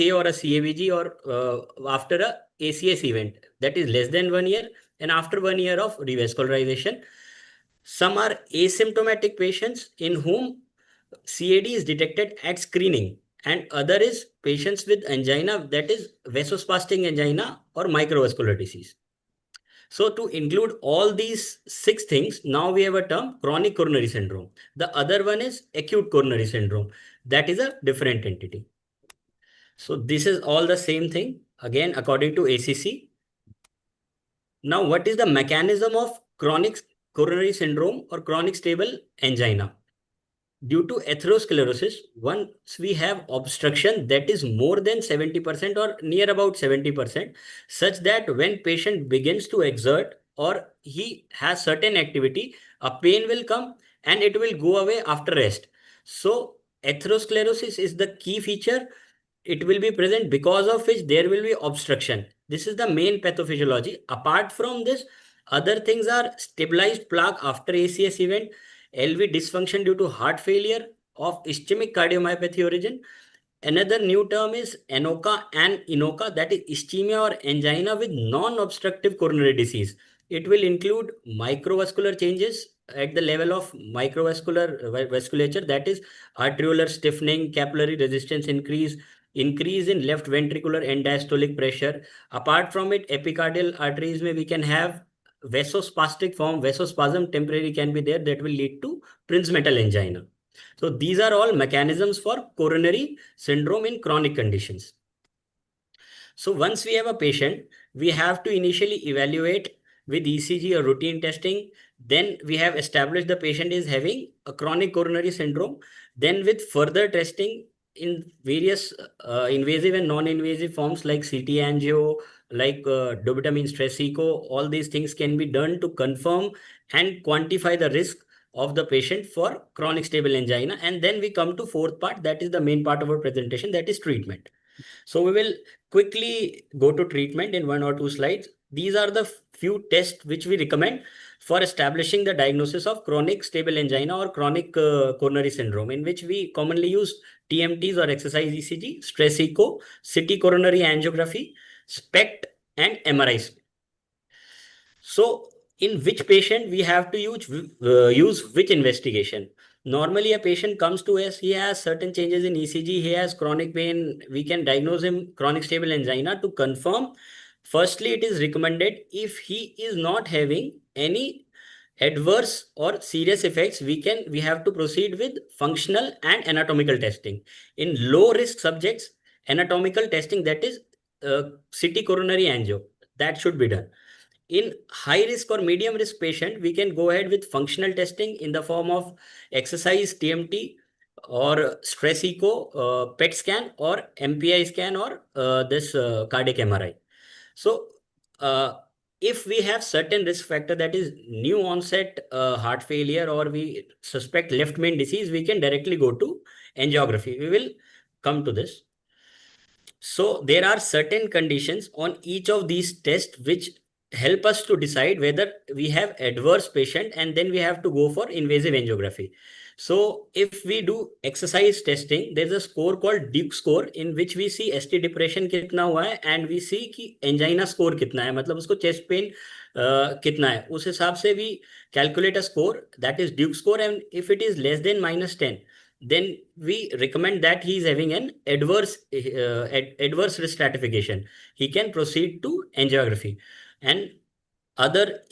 CSA or a CABG or after a ACS event, that is less than 1 year, and after 1 year of revascularization. Some are asymptomatic patients in whom CAD is detected at screening, and other is patients with angina, that is vasospastic angina or microvascular disease. So to include all these 6 things, now we have a term chronic coronary syndrome. The other one is acute coronary syndrome. That is a different entity. So this is all the same thing, again, according to ACC. Now, what is the mechanism of chronic coronary syndrome or chronic stable angina? Due to atherosclerosis, once we have obstruction that is more than 70% or near about 70%, such that when patient begins to exert or he has certain activity, a pain will come and it will go away after rest. So atherosclerosis is the key feature. It will be present because of which there will be obstruction. This is the main pathophysiology. Apart from this, other things are stabilized plaque after ACS event, LV dysfunction due to heart failure of ischemic cardiomyopathy origin. Another new term is ANOCA and INOCA, that is ischemia or angina with non-obstructive coronary disease. It will include microvascular changes at the level of microvascular vasculature, that is arteriolar stiffening, capillary resistance increase in left ventricular end diastolic pressure. Apart from it, epicardial arteries we can have vasospastic form, vasospasm temporary can be there, that will lead to Prinzmetal angina. So these are all mechanisms for coronary syndrome in chronic conditions. So once we have a patient, we have to initially evaluate with ECG or routine testing. Then we have established the patient is having a chronic coronary syndrome. Then with further testing in various invasive and non-invasive forms like CT angio, like dobutamine stress echo, all these things can be done to confirm and quantify the risk of the patient for chronic stable angina. And then we come to fourth part, that is the main part of our presentation, that is treatment. So we will quickly go to treatment in 1 or 2 slides. These are the few tests which we recommend for establishing the diagnosis of chronic stable angina or chronic coronary syndrome, in which we commonly use TMTs or exercise ECG, stress echo, CT coronary angiography, SPECT, and MRI. So in which patient we have to use which investigation? Normally, a patient comes to us, he has certain changes in ECG, he has chronic pain, we can diagnose him chronic stable angina. To confirm, firstly, it is recommended if he is not having any adverse or serious effects, we have to proceed with functional and anatomical testing. In low risk subjects, anatomical testing, that is CT coronary angio, that should be done. In high risk or medium risk patient, we can go ahead with functional testing in the form of exercise TMT or stress echo, PET scan or MPI scan or this cardiac MRI. So if we have certain risk factor, that is new onset heart failure, or we suspect left main disease, we can directly go to angiography. We will come to this. So there are certain conditions on each of these tests which help us to decide whether we have adverse patient, and then we have to go for invasive angiography. So if we do exercise testing, there's a score called Duke score, in which we see ST depression कितना हुआ है and we see कि angina score कितना है, मतलब उसको chest pain कितना है, उस हिसाब से we calculate a score, that is Duke score, and if it is less than -10, then we recommend that he is having an adverse risk stratification. He can proceed to angiography. And other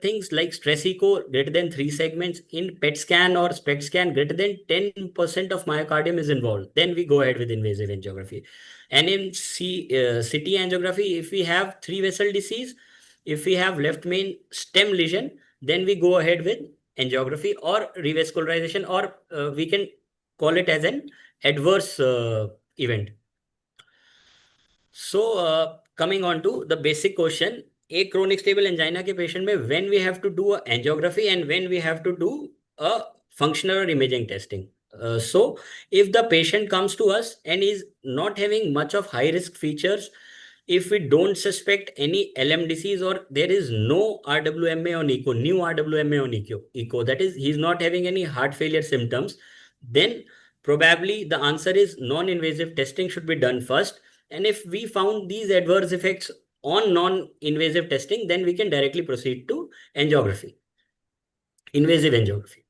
things like stress echo greater than 3 segments, in PET scan or SPECT scan greater than 10% of myocardium is involved, then we go ahead with invasive angiography. And in CT angiography, if we have 3 vessel disease, if we have left main stem lesion, then we go ahead with angiography or revascularization, or we can call it as an adverse event. So coming on to the basic question, a chronic stable angina के patient में when we have to do a angiography and when we have to do a functional or imaging testing. So if the patient comes to us and is not having much of high risk features, if we don't suspect any LM disease or there is no RWMA on echo, new RWMA on echo, that is he's not having any heart failure symptoms, then probably the answer is non-invasive testing should be done first. And if we found these adverse effects on non-invasive testing, then we can directly proceed to angiography, invasive angiography.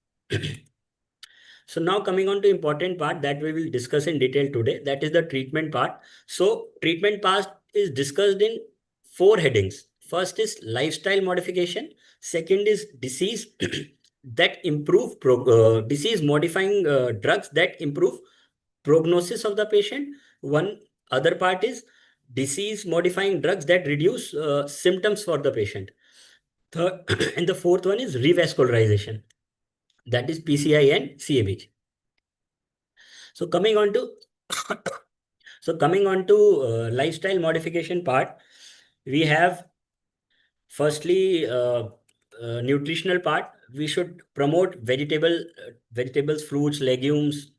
So now coming on to important part that we will discuss in detail today, that is the treatment part. So treatment part is discussed in four headings. First is lifestyle modification. Second is disease that improve disease modifying drugs that improve prognosis of the patient. One other part is disease modifying drugs that reduce symptoms for the patient. Third, and the fourth one is revascularization, that is PCI and CABG. So coming on to lifestyle modification part, we have firstly nutritional part. We should promote vegetables, fruits, legumes.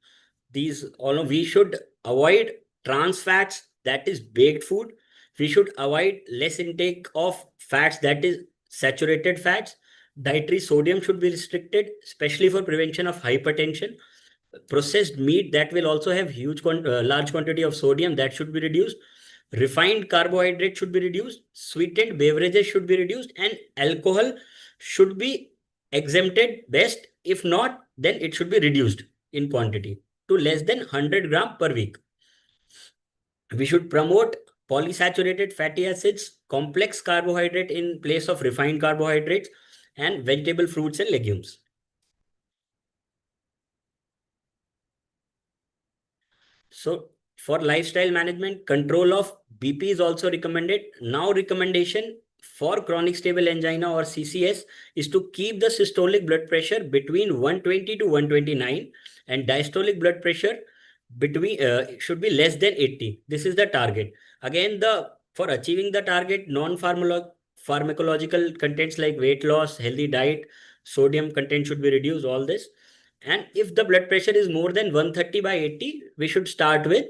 These all of, we should avoid trans fats, that is baked food. We should avoid less intake of fats, that is saturated fats. Dietary sodium should be restricted, especially for prevention of hypertension. Processed meat that will also have large quantity of sodium, that should be reduced. Refined carbohydrate should be reduced. Sweetened beverages should be reduced, and alcohol should be exempted best. If not, then it should be reduced in quantity to less than 100 gram per week. We should promote polysaturated fatty acids, complex carbohydrate in place of refined carbohydrates, and vegetable, fruits and legumes. So for lifestyle management, control of BP is also recommended. Now recommendation for chronic stable angina or CCS is to keep the systolic blood pressure between 120 to 129 and diastolic blood pressure between should be less than 80. This is the target. Again, for achieving the target, non-pharmacological contents like weight loss, healthy diet, sodium content should be reduced, all this. And if the blood pressure is more than 130 by 80, we should start with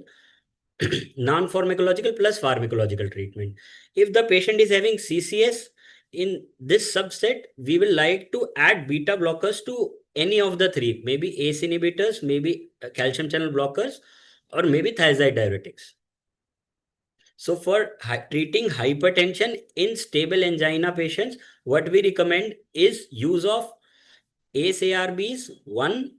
non-pharmacological plus pharmacological treatment. If the patient is having CCS, in this subset, we will like to add beta blockers to any of the three, maybe ACE inhibitors, maybe calcium channel blockers, or maybe thiazide diuretics. So for treating hypertension in stable angina patients, what we recommend is use of ACE-ARBs 1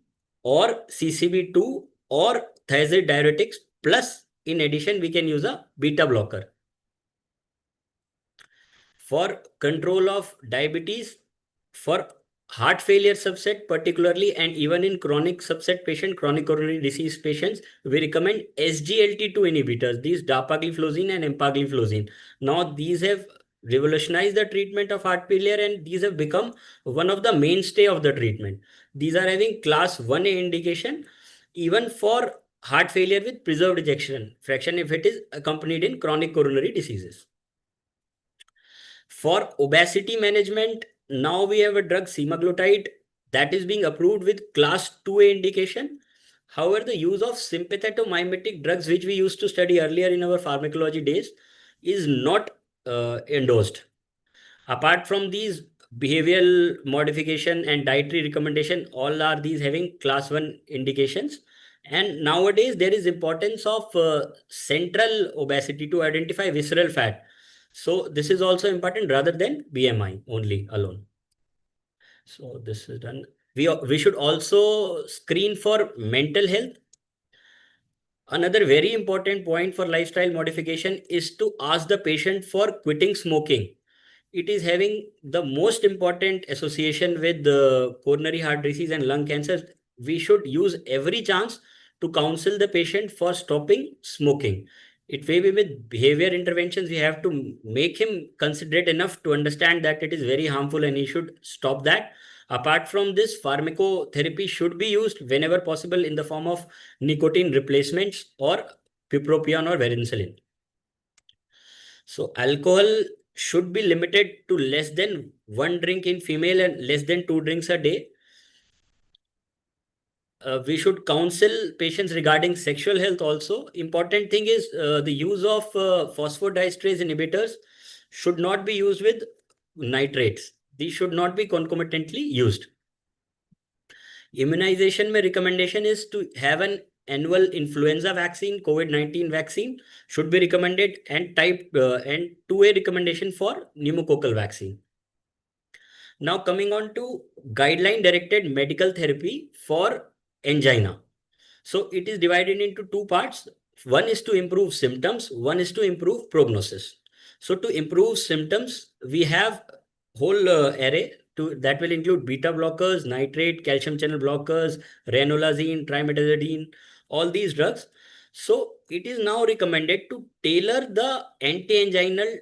or CCB2 or thiazide diuretics, plus in addition we can use a beta blocker. For control of diabetes, for heart failure subset particularly, and even in chronic subset patient, chronic coronary disease patients, we recommend SGLT2 inhibitors, these dapagliflozin and empagliflozin. Now these have revolutionized the treatment of heart failure, and these have become one of the mainstay of the treatment. These are having class 1A indication even for heart failure with preserved ejection fraction if it is accompanied in chronic coronary diseases. For obesity management, now we have a drug semaglutide that is being approved with class 2A indication. However, the use of sympathetomimetic drugs, which we used to study earlier in our pharmacology days, is not endorsed. Apart from these behavioral modification and dietary recommendation, all are these having class 1 indications. And nowadays there is importance of central obesity to identify visceral fat. So this is also important rather than BMI only alone. So this is done. We should also screen for mental health. Another very important point for lifestyle modification is to ask the patient for quitting smoking. It is having the most important association with the coronary heart disease and lung cancer. We should use every chance to counsel the patient for stopping smoking. It may be with behavior interventions, we have to make him considerate enough to understand that it is very harmful and he should stop that. Apart from this, pharmacotherapy should be used whenever possible in the form of nicotine replacements or bupropion or varenicline. So alcohol should be limited to less than 1 drink in female and less than 2 drinks a day. We should counsel patients regarding sexual health also. Important thing is the use of phosphodiesterase inhibitors should not be used with nitrates. These should not be concomitantly used. Immunization, my recommendation is to have an annual influenza vaccine, COVID-19 vaccine should be recommended, and and 2A recommendation for pneumococcal vaccine. Now coming on to guideline directed medical therapy for angina. So it is divided into two parts. One is to improve symptoms, one is to improve prognosis. So to improve symptoms, we have whole array that will include beta blockers, nitrate, calcium channel blockers, ranolazine, trimetazidine, all these drugs. So it is now recommended to tailor the anti-anginal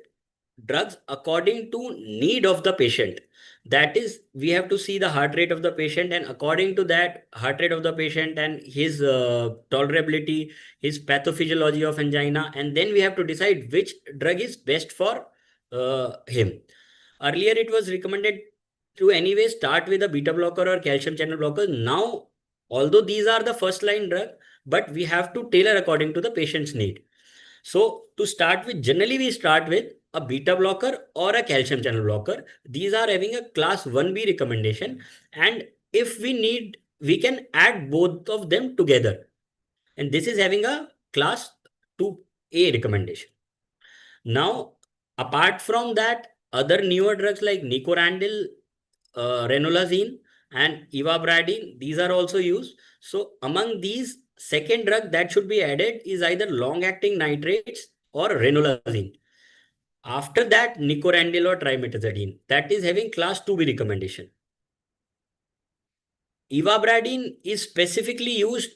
drugs according to need of the patient. That is, we have to see the heart rate of the patient, and according to that heart rate of the patient and his tolerability, his pathophysiology of angina, and then we have to decide which drug is best for him. Earlier it was recommended to anyway start with a beta blocker or calcium channel blocker. Now, although these are the first line drug, but we have to tailor according to the patient's need. So to start with, generally we start with a beta blocker or a calcium channel blocker. These are having a class 1B recommendation, and if we need, we can add both of them together. And this is having a class 2A recommendation. Now, apart from that, other newer drugs like nicorandil, ranolazine, and ivabradine, these are also used. So among these, second drug that should be added is either long-acting nitrates or ranolazine. After that, nicorandil or trimetazidine, that is having class 2B recommendation. Ivabradine is specifically used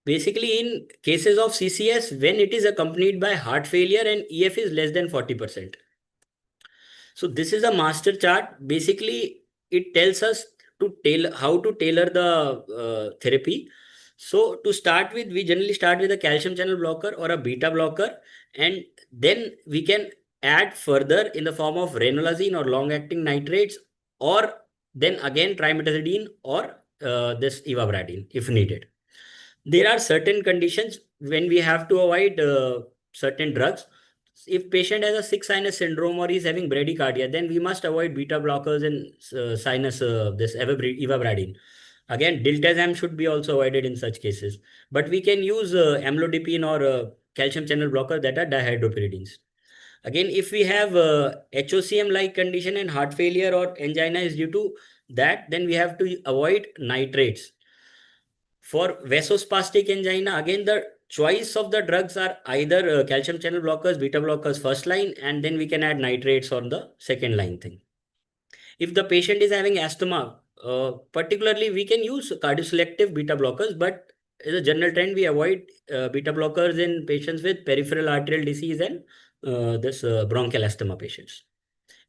basically in cases of CCS when it is accompanied by heart failure and EF is less than 40%. So this is a master chart. Basically, it tells us to how to tailor the therapy. So to start with, we generally start with a calcium channel blocker or a beta blocker, and then we can add further in the form of ranolazine or long-acting nitrates, or then again trimetazidine or this ivabradine if needed. There are certain conditions when we have to avoid certain drugs. If patient has a sick sinus syndrome or is having bradycardia, then we must avoid beta blockers and sinus this ivabradine. Again, diltiazem should be also avoided in such cases. But we can use amlodipine or calcium channel blocker that are dihydropyridines. Again, if we have HOCM-like condition and heart failure or angina is due to that, then we have to avoid nitrates. For vasospastic angina, again, the choice of the drugs are either calcium channel blockers, beta blockers first line, and then we can add nitrates on the second line thing. If the patient is having asthma, particularly we can use cardioselective beta blockers, but as a general trend, we avoid beta blockers in patients with peripheral arterial disease and bronchial asthma patients.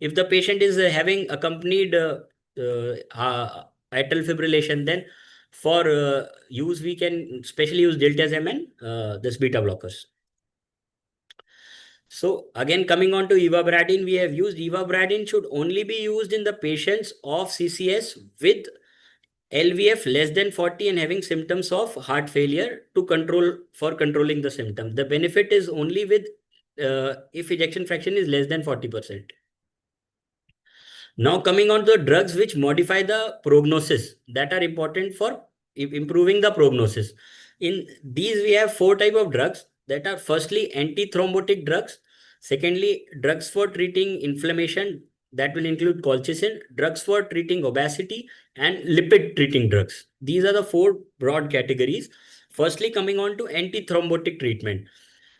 If the patient is having accompanied atrial fibrillation, then for use, we can specially use diltiazem and this beta blockers. So again, coming on to ivabradine, we have used ivabradine should only be used in the patients of CCS with LVF less than 40 and having symptoms of heart failure for controlling the symptom. The benefit is only with if ejection fraction is less than 40%. Now coming on to the drugs which modify the prognosis that are important for improving the prognosis. In these, we have 4 types of drugs that are firstly antithrombotic drugs. Secondly, drugs for treating inflammation that will include colchicine, drugs for treating obesity, and lipid treating drugs. These are the 4 broad categories. Firstly, coming on to antithrombotic treatment.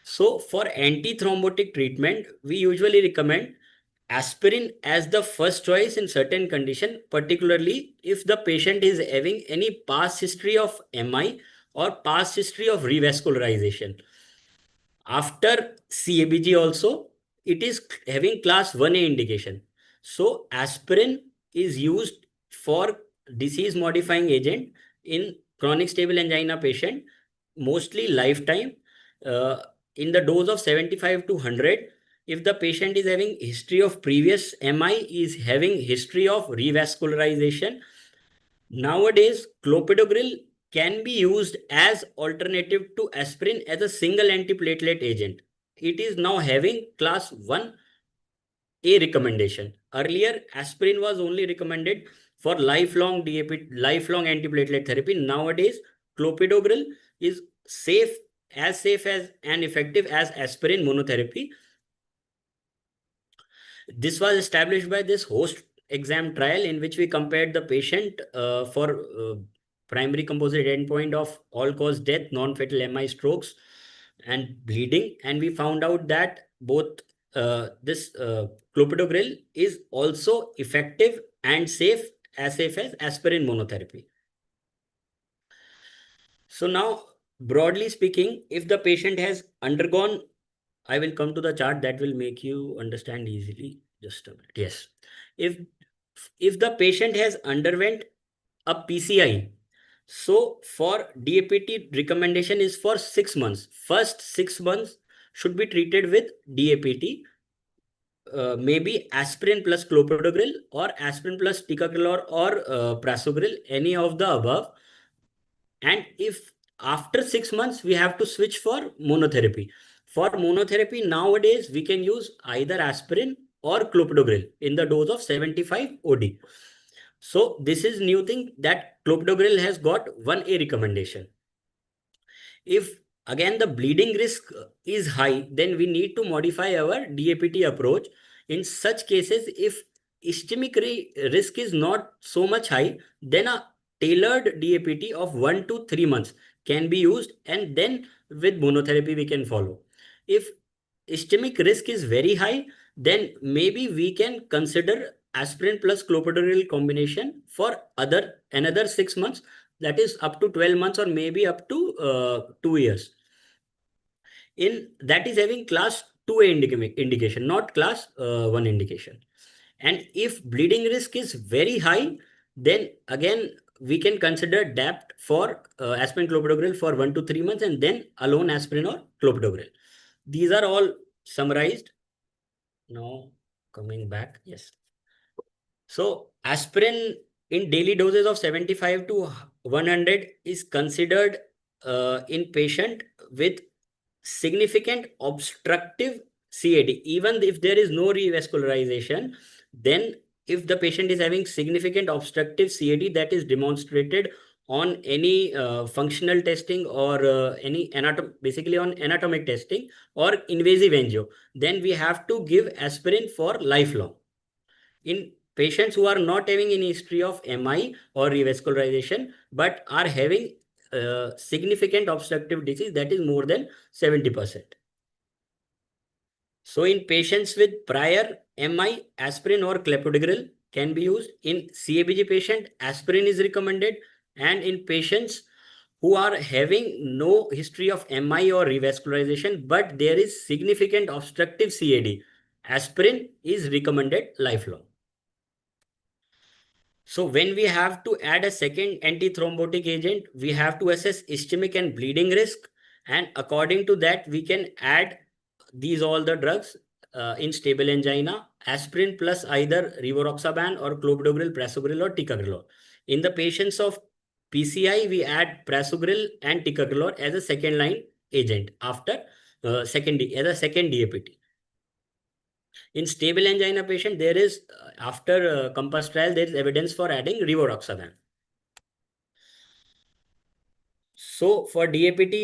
So for antithrombotic treatment, we usually recommend aspirin as the first choice in certain condition, particularly if the patient is having any past history of MI or past history of revascularization. After CABG also, it is having class 1A indication. So aspirin is used for disease modifying agent in chronic stable angina patient, mostly lifetime, in the dose of 75 to 100. If the patient is having history of previous MI, is having history of revascularization. Nowadays, clopidogrel can be used as alternative to aspirin as a single antiplatelet agent. It is now having class 1A recommendation. Earlier, aspirin was only recommended for lifelong antiplatelet therapy. Nowadays, clopidogrel is safe as and effective as aspirin monotherapy. This was established by this host exam trial in which we compared the patient for primary composite endpoint of all-cause death, non-fatal MI strokes, and bleeding, and we found out that both this clopidogrel is also effective and safe as aspirin monotherapy. So now, broadly speaking, if the patient has undergone, I will come to the chart that will make you understand easily. Just a minute. Yes. If the patient has underwent a PCI, so for DAPT recommendation is for 6 months. First 6 months should be treated with DAPT, maybe aspirin plus clopidogrel or aspirin plus ticagrelor or prasugrel, any of the above. And if after 6 months, we have to switch for monotherapy. For monotherapy, nowadays, we can use either aspirin or clopidogrel in the dose of 75 OD. So this is new thing that clopidogrel has got 1A recommendation. If again the bleeding risk is high, then we need to modify our DAPT approach. In such cases, if ischemic risk is not so much high, then a tailored DAPT of 1 to 3 months can be used, and then with monotherapy we can follow. If ischemic risk is very high, then maybe we can consider aspirin plus clopidogrel combination for another 6 months, that is up to 12 months or maybe up to 2 years. In that is having class 2A indication, not class 1 indication. And if bleeding risk is very high, then again we can consider DAPT for aspirin clopidogrel for 1 to 3 months, and then alone aspirin or clopidogrel. These are all summarized. Now coming back, yes. So aspirin in daily doses of 75 to 100 is considered in patient with significant obstructive CAD. Even if there is no revascularization, then if the patient is having significant obstructive CAD that is demonstrated on any functional testing or basically on anatomic testing or invasive angio, then we have to give aspirin for lifelong. In patients who are not having any history of MI or revascularization, but are having significant obstructive disease that is more than 70%. So in patients with prior MI, aspirin or clopidogrel can be used. In CABG patient, aspirin is recommended. And in patients who are having no history of MI or revascularization, but there is significant obstructive CAD, aspirin is recommended lifelong. So when we have to add a second antithrombotic agent, we have to assess ischemic and bleeding risk. And according to that, we can add these all the drugs in stable angina, aspirin plus either rivaroxaban or clopidogrel, prasugrel or ticagrelor. In the patients of PCI, we add prasugrel and ticagrelor as a second line agent after as a second DAPT. In stable angina patient, there is, after COMPASS trial, there is evidence for adding rivaroxaban. So for DAPT,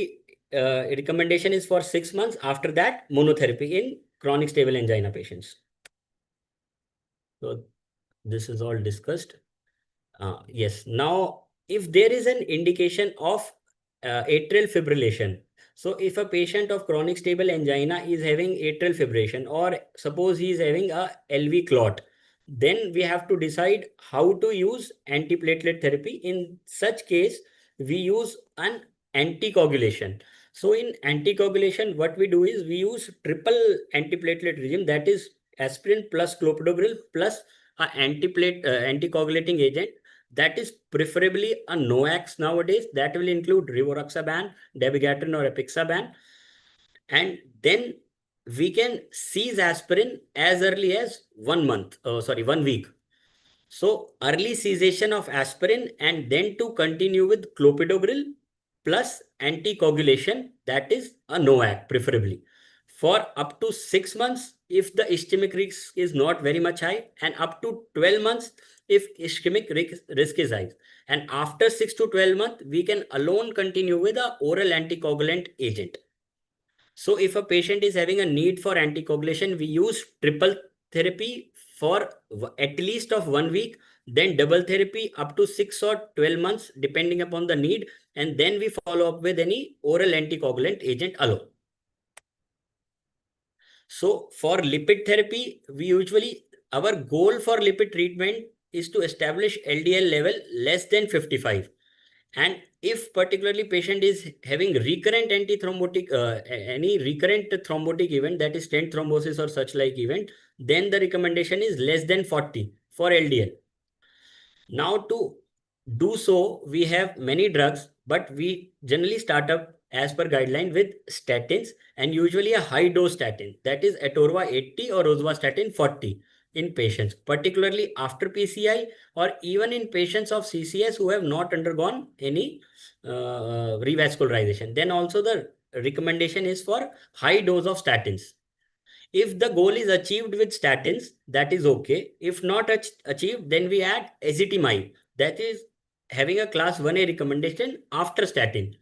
recommendation is for 6 months. After that, monotherapy in chronic stable angina patients. So this is all discussed. Yes. Now, if there is an indication of atrial fibrillation, so if a patient of chronic stable angina is having atrial fibrillation, or suppose he is having a LV clot, then we have to decide how to use antiplatelet therapy. In such case, we use an anticoagulation. So in anticoagulation, what we do is we use triple antiplatelet regime, that is aspirin plus clopidogrel plus a anticoagulating agent, that is preferably a NOACs nowadays, that will include rivaroxaban, dabigatran or apixaban. And then we can cease aspirin as early as 1 week. So early cessation of aspirin and then to continue with clopidogrel plus anticoagulation, that is a NOAC preferably. for up to 6 months if the ischemic risk is not very much high, and up to 12 months if ischemic risk is high. And after 6 to 12 months, we can alone continue with a oral anticoagulant agent. So if a patient is having a need for anticoagulation, we use triple therapy for at least of 1 week, then double therapy up to 6 or 12 months, depending upon the need. And then we follow up with any oral anticoagulant agent alone. So for lipid therapy, our goal for lipid treatment is to establish LDL level less than 55. And if particularly patient is having recurrent any recurrent thrombotic event, that is stent thrombosis or such like event, then the recommendation is less than 40 for LDL. Now to do so, we have many drugs, but we generally start up as per guideline with statins, and usually a high dose statin, that is atorva 80 or rosuvastatin 40 in patients, particularly after PCI or even in patients of CCS who have not undergone any revascularization. Then also the recommendation is for high dose of statins. If the goal is achieved with statins, that is okay. If not achieved, then we add ezetimibe, that is having a class 1A recommendation after statin.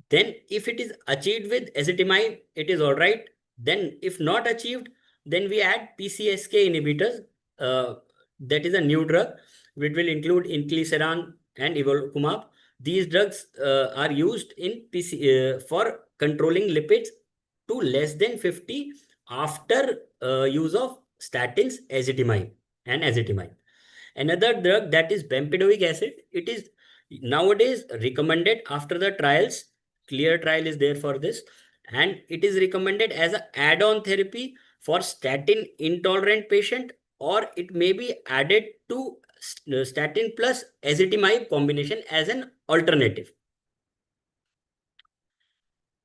Then if it is achieved with ezetimibe, it is all right. Then if not achieved, then we add PCSK inhibitors. That is a new drug, which will include inclisiran and evolocumab. These drugs are used in for controlling lipids to less than 50 after use of statins, ezetimibe. Another drug, that is bempedoic acid. It is nowadays recommended after the trials. Clear trial is there for this, and it is recommended as an add-on therapy for statin intolerant patient, or it may be added to statin plus ezetimibe combination as an alternative.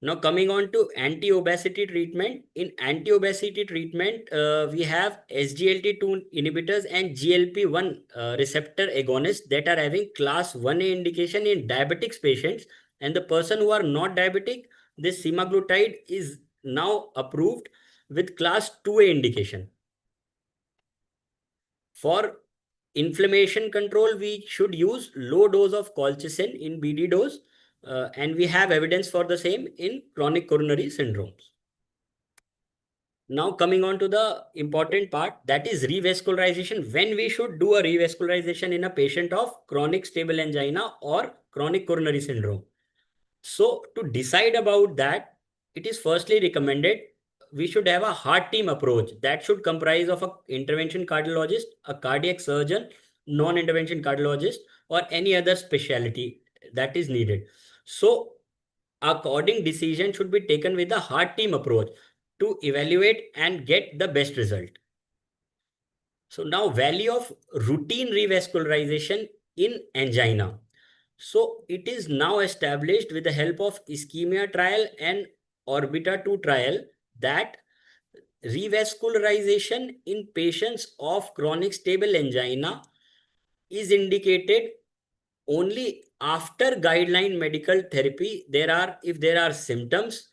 Now coming on to anti-obesity treatment. In anti-obesity treatment, we have SGLT2 inhibitors and GLP-1 receptor agonists that are having class 1A indication in diabetics patients. And the person who are not diabetic, this semaglutide is now approved with class 2A indication. For inflammation control, we should use low dose of colchicine in BD dose. And we have evidence for the same in chronic coronary syndromes. Now coming on to the important part, that is revascularization. When we should do a revascularization in a patient of chronic stable angina or chronic coronary syndrome. So to decide about that, it is firstly recommended we should have a heart team approach that should comprise of an intervention cardiologist, a cardiac surgeon, non-intervention cardiologist, or any other specialty that is needed. So according decision should be taken with a heart team approach to evaluate and get the best result. So now value of routine revascularization in angina. So it is now established with the help of ischemia trial and orbita 2 trial that revascularization in patients of chronic stable angina is indicated only after guideline medical therapy. If there are symptoms,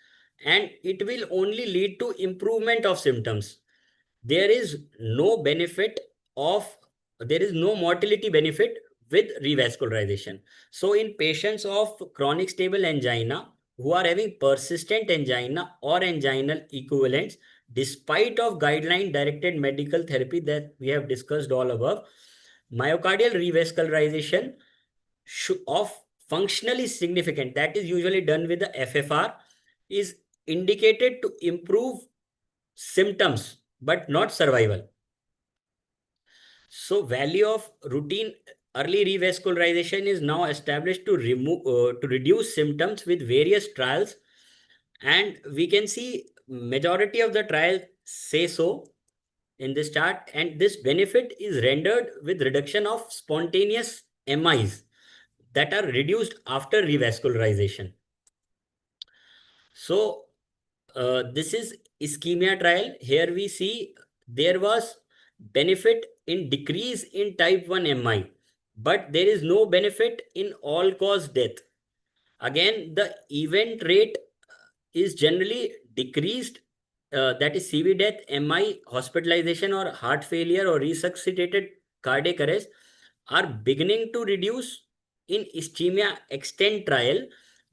and it will only lead to improvement of symptoms. There is no mortality benefit with revascularization. So in patients of chronic stable angina who are having persistent angina or anginal equivalents, despite of guideline directed medical therapy that we have discussed all above, myocardial revascularization of functionally significant, that is usually done with the FFR, is indicated to improve symptoms but not survival. So value of routine early revascularization is now established to reduce symptoms with various trials, and we can see majority of the trials say so in this chart, and this benefit is rendered with reduction of spontaneous MIs that are reduced after revascularization. So this is ischemia trial. Here we see there was benefit in decrease in type 1 MI, but there is no benefit in all cause death. Again, the event rate is generally decreased that is CV death, MI, hospitalization or heart failure or resuscitated cardiac arrest are beginning to reduce in ischemia extend trial,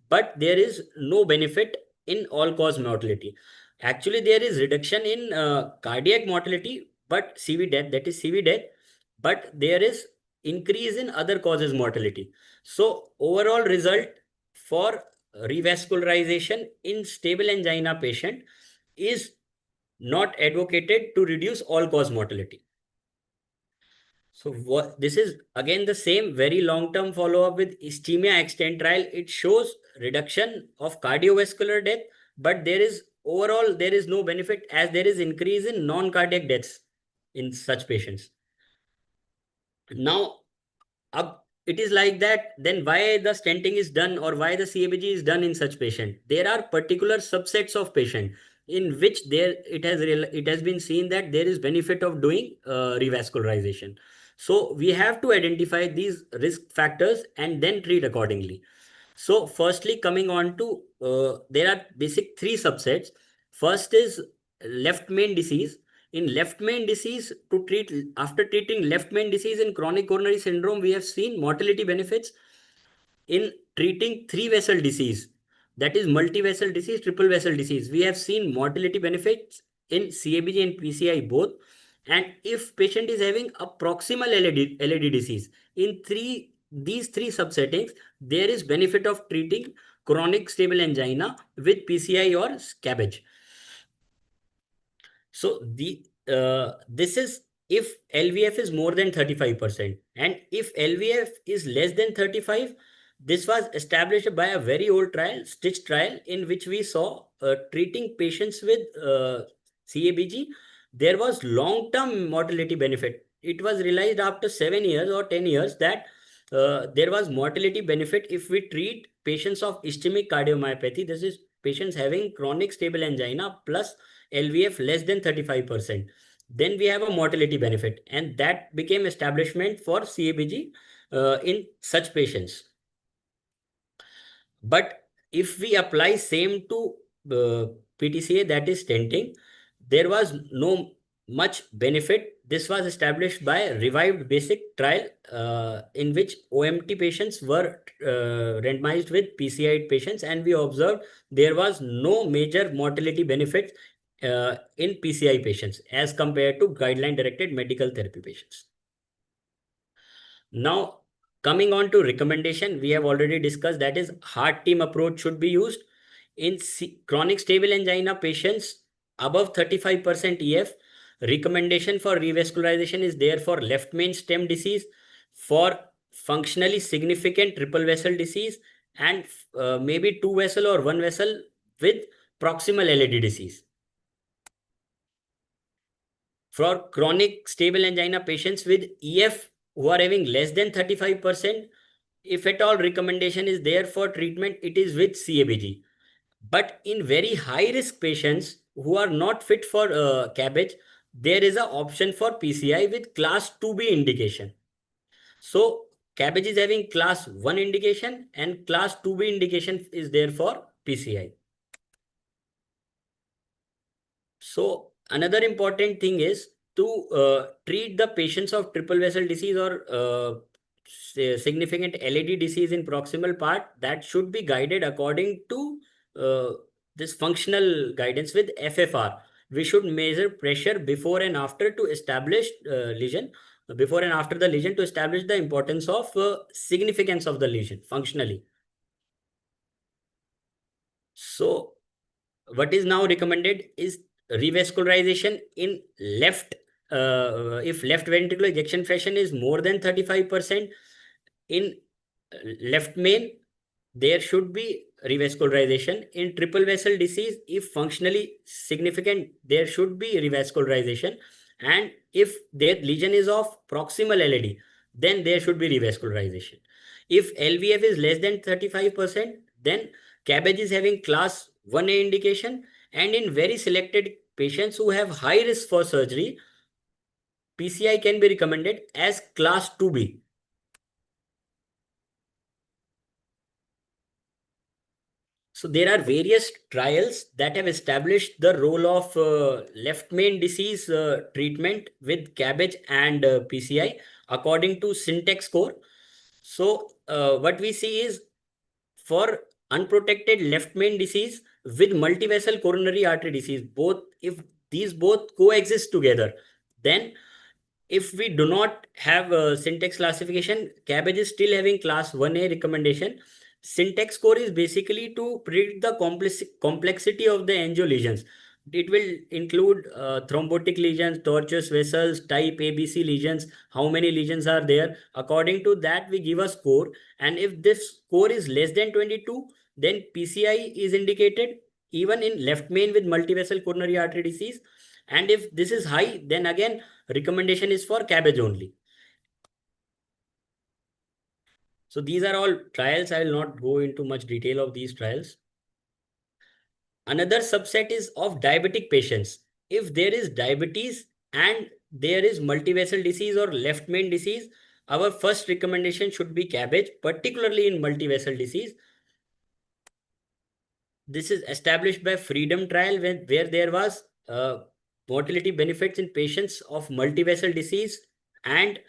but there is no benefit in all cause mortality. Actually, there is reduction in cardiac mortality, but CV death, that is CV death, but there is increase in other causes mortality. So overall result for revascularization in stable angina patient is not advocated to reduce all cause mortality. So what this is again the same very long-term follow-up with ischemia extend trial. It shows reduction of cardiovascular death, but there is overall there is no benefit as there is increase in non-cardiac deaths in such patients. Now, it is like that, then why the stenting is done or why the CABG is done in such patient? There are particular subsets of patient in which it has been seen that there is benefit of doing revascularization. So we have to identify these risk factors and then treat accordingly. So firstly, coming on to there are basic three subsets. First is left main disease. In left main disease, to treat after treating left main disease in chronic coronary syndrome, we have seen mortality benefits. In treating three vessel disease, that is multi-vessel disease, triple vessel disease, we have seen mortality benefits in CABG and PCI both. And if patient is having a proximal LAD disease, in these three subsettings, there is benefit of treating chronic stable angina with PCI or CABG. So this is if LVF is more than 35%, and if LVF is less than 35, this was established by a very old trial, Stitch trial, in which we saw treating patients with CABG, there was long-term mortality benefit. It was realized after 7 years or 10 years that there was mortality benefit if we treat patients of ischemic cardiomyopathy. This is patients having chronic stable angina plus LVF less than 35%. Then we have a mortality benefit, and that became establishment for CABG in such patients. But if we apply same to PTCA, that is stenting, there was no much benefit. This was established by a revived basic trial in which OMT patients were randomized with PCI patients, and we observed there was no major mortality benefit in PCI patients as compared to guideline directed medical therapy patients. Now, coming on to recommendation, we have already discussed that is heart team approach should be used in chronic stable angina patients above 35% EF. Recommendation for revascularization is there for left main stem disease, for functionally significant triple vessel disease, and maybe two vessel or one vessel with proximal LAD disease. For chronic stable angina patients with EF who are having less than 35%, if at all recommendation is there for treatment, it is with CABG. But in very high risk patients who are not fit for CABG, there is an option for PCI with class 2B indication. So CABG is having class 1 indication and class 2B indication is there for PCI. So another important thing is to treat the patients of triple vessel disease or significant LAD disease in proximal part, that should be guided according to this functional guidance with FFR. We should measure pressure before and after to establish lesion, before and after the lesion to establish the importance of significance of the lesion functionally. So what is now recommended is revascularization in left, if left ventricular ejection fraction is more than 35%, in left main, there should be revascularization. In triple vessel disease, if functionally significant, there should be revascularization. And if their lesion is of proximal LAD, then there should be revascularization. If LVF is less than 35%, then CABG is having class 1A indication, and in very selected patients who have high risk for surgery, PCI can be recommended as class 2B. So So there are various trials that have established the role of left main disease treatment with cabbage and PCI according to syntax score. So what we see is for unprotected left main disease with multivessel coronary artery disease, both if these both coexist together, then if we do not have a syntax classification, cabbage is still having class 1A recommendation. Syntax score is basically to predict the complexity of the angio lesions. It will include thrombotic lesions, tortuous vessels, type ABC lesions, how many lesions are there. According to that, we give a score. And if this score is less than 22, then PCI is indicated even in left main with multivessel coronary artery disease. And if this is high, then again, recommendation is for cabbage only. So these are all trials. I will not go into much detail of these trials. Another subset is of diabetic patients. If there is diabetes and there is multivessel disease or left main disease, our first recommendation should be cabbage, particularly in multivessel disease. This is established by Freedom trial where there was mortality benefits in patients of multivessel disease and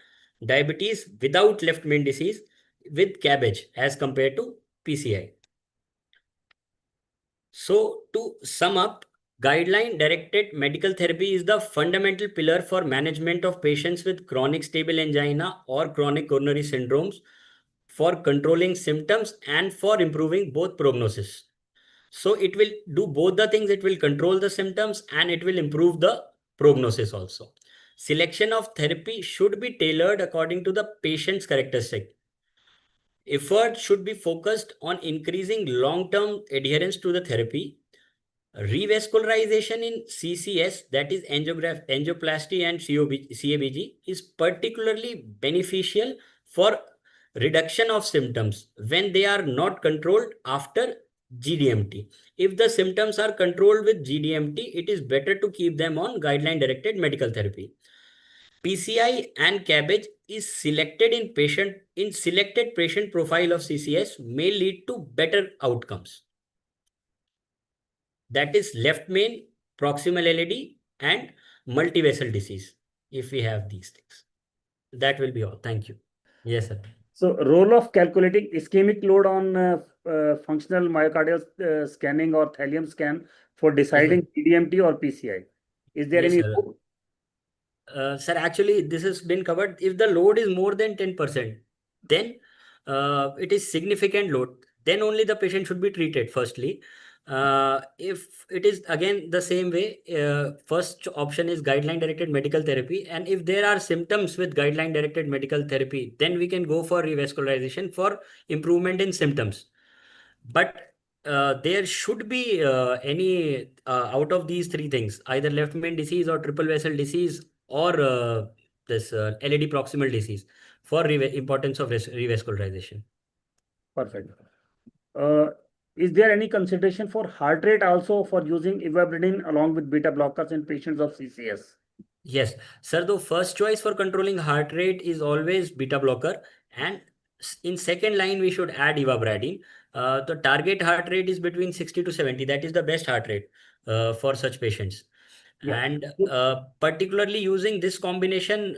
diabetes without left main disease with cabbage as compared to PCI. So to sum up, guideline directed medical therapy is the fundamental pillar for management of patients with chronic stable angina or chronic coronary syndromes, for controlling symptoms and for improving both prognosis. So it will do both the things. It will control the symptoms and it will improve the prognosis also. Selection of therapy should be tailored according to the patient's characteristic. Effort should be focused on increasing long-term adherence to the therapy. Revascularization in CCS, that is angioplasty and CABG, is particularly beneficial for reduction of symptoms when they are not controlled after GDMT. If the symptoms are controlled with GDMT, it is better to keep them on guideline-directed medical therapy. PCI and cabbage is selected in selected patient profile of CCS may lead to better outcomes. That is left main, proximal LAD, and multivessel disease. If we have these things, that will be all. Thank you. Yes, sir. So, role of calculating ischemic load on functional myocardial scanning or thallium scan for deciding PDMT or PCI. Is there Yes, any sir. role? Sir, actually, this has been covered. If the load is more than 10%, then it is significant load. Then only the patient should be treated firstly. If it is again the same way, first option is guideline directed medical therapy. And if there are symptoms with guideline directed medical therapy, then we can go for revascularization for improvement in symptoms. But there should be any out of these three things, either left main disease or triple vessel disease or this LAD proximal disease for importance of revascularization. Perfect. Is there any consideration for heart rate also for using ivabradine along with beta blockers in patients of CCS? Yes, sir. The first choice for controlling heart rate is always beta blocker, and in second line we should add ivabradine. The target heart rate is between 60 to 70. That is the best heart rate for such patients. Yeah. And particularly using this combination,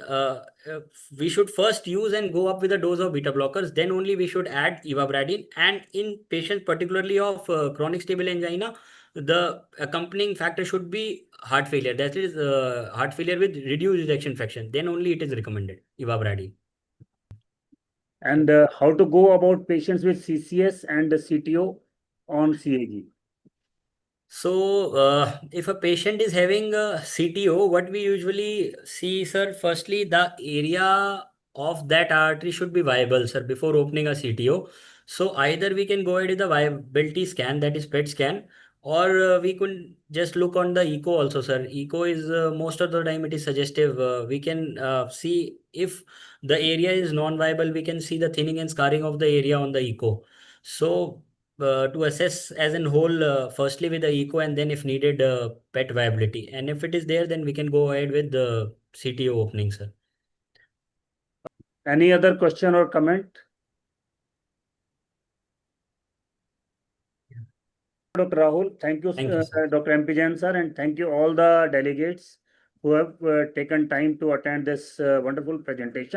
we should first use and go up with a dose of beta blockers. Then only we should add ivabradine. And in patients particularly of chronic stable angina, the accompanying factor should be heart failure. That is heart failure with reduced ejection fraction. Then only it is recommended, ivabradine. And how to go about patients with CCS and CTO on CAG? So, if a patient is having a CTO, what we usually see, sir, firstly, the area of that artery should be viable, sir, before opening a CTO. So, either we can go ahead with the viability scan, that is PET scan, or we could just look on the echo also, sir. Echo is most of the time it is suggestive. We can see if the area is non-viable, we can see the thinning and scarring of the area on the echo. So, to assess as in whole, firstly with the echo and then if needed PET viability. And if it is there, then we can go ahead with the CTO opening, sir. Any other question or comment? Dr. Rahul. Thank you, Thank you, sir. Dr. MP Jain sir, and thank you all the delegates who have taken time to attend this wonderful presentation.